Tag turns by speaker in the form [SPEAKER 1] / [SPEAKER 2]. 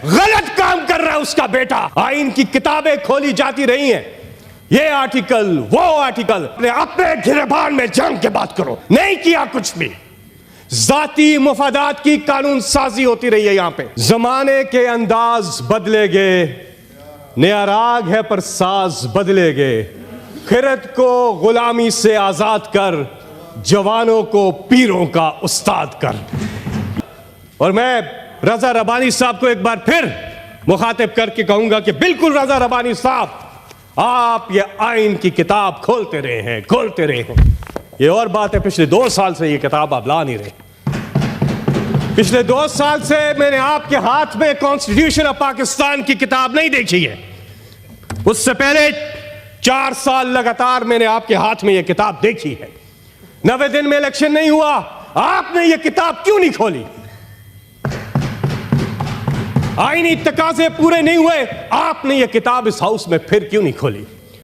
[SPEAKER 1] गलत काम कर रहा है उसका बेटा। आइन की किताबें खोली जाती रही हैं, ये आर्टिकल वो आर्टिकल, अपने गिरबान में जंग के बात करो, नहीं किया कुछ भी। जाती मुफादात की कानून साजी होती रही है यहां पे। जमाने के अंदाज बदले गए, नया राग है पर साज बदले गए। खिरत को गुलामी से आजाद कर, जवानों को पीरों का उस्ताद कर। और मैं रजा रबानी साहब को एक बार फिर मुखातिब करके कहूंगा कि बिल्कुल रजा रबानी साहब, आप ये आइन की किताब खोलते रहे हैं, खोलते रहे हैं। ये और बात है, पिछले 2 साल से ये किताब आप ला नहीं रहे। पिछले 2 साल से मैंने आपके हाथ में कॉन्स्टिट्यूशन ऑफ पाकिस्तान की किताब नहीं देखी है। उससे पहले 4 साल लगातार मैंने आपके हाथ में ये किताब देखी है। 90 दिन में इलेक्शन नहीं हुआ, आपने ये किताब क्यों नहीं खोली? आईनी तकाजे पूरे नहीं हुए, आपने ये किताब इस हाउस में फिर क्यों नहीं खोली?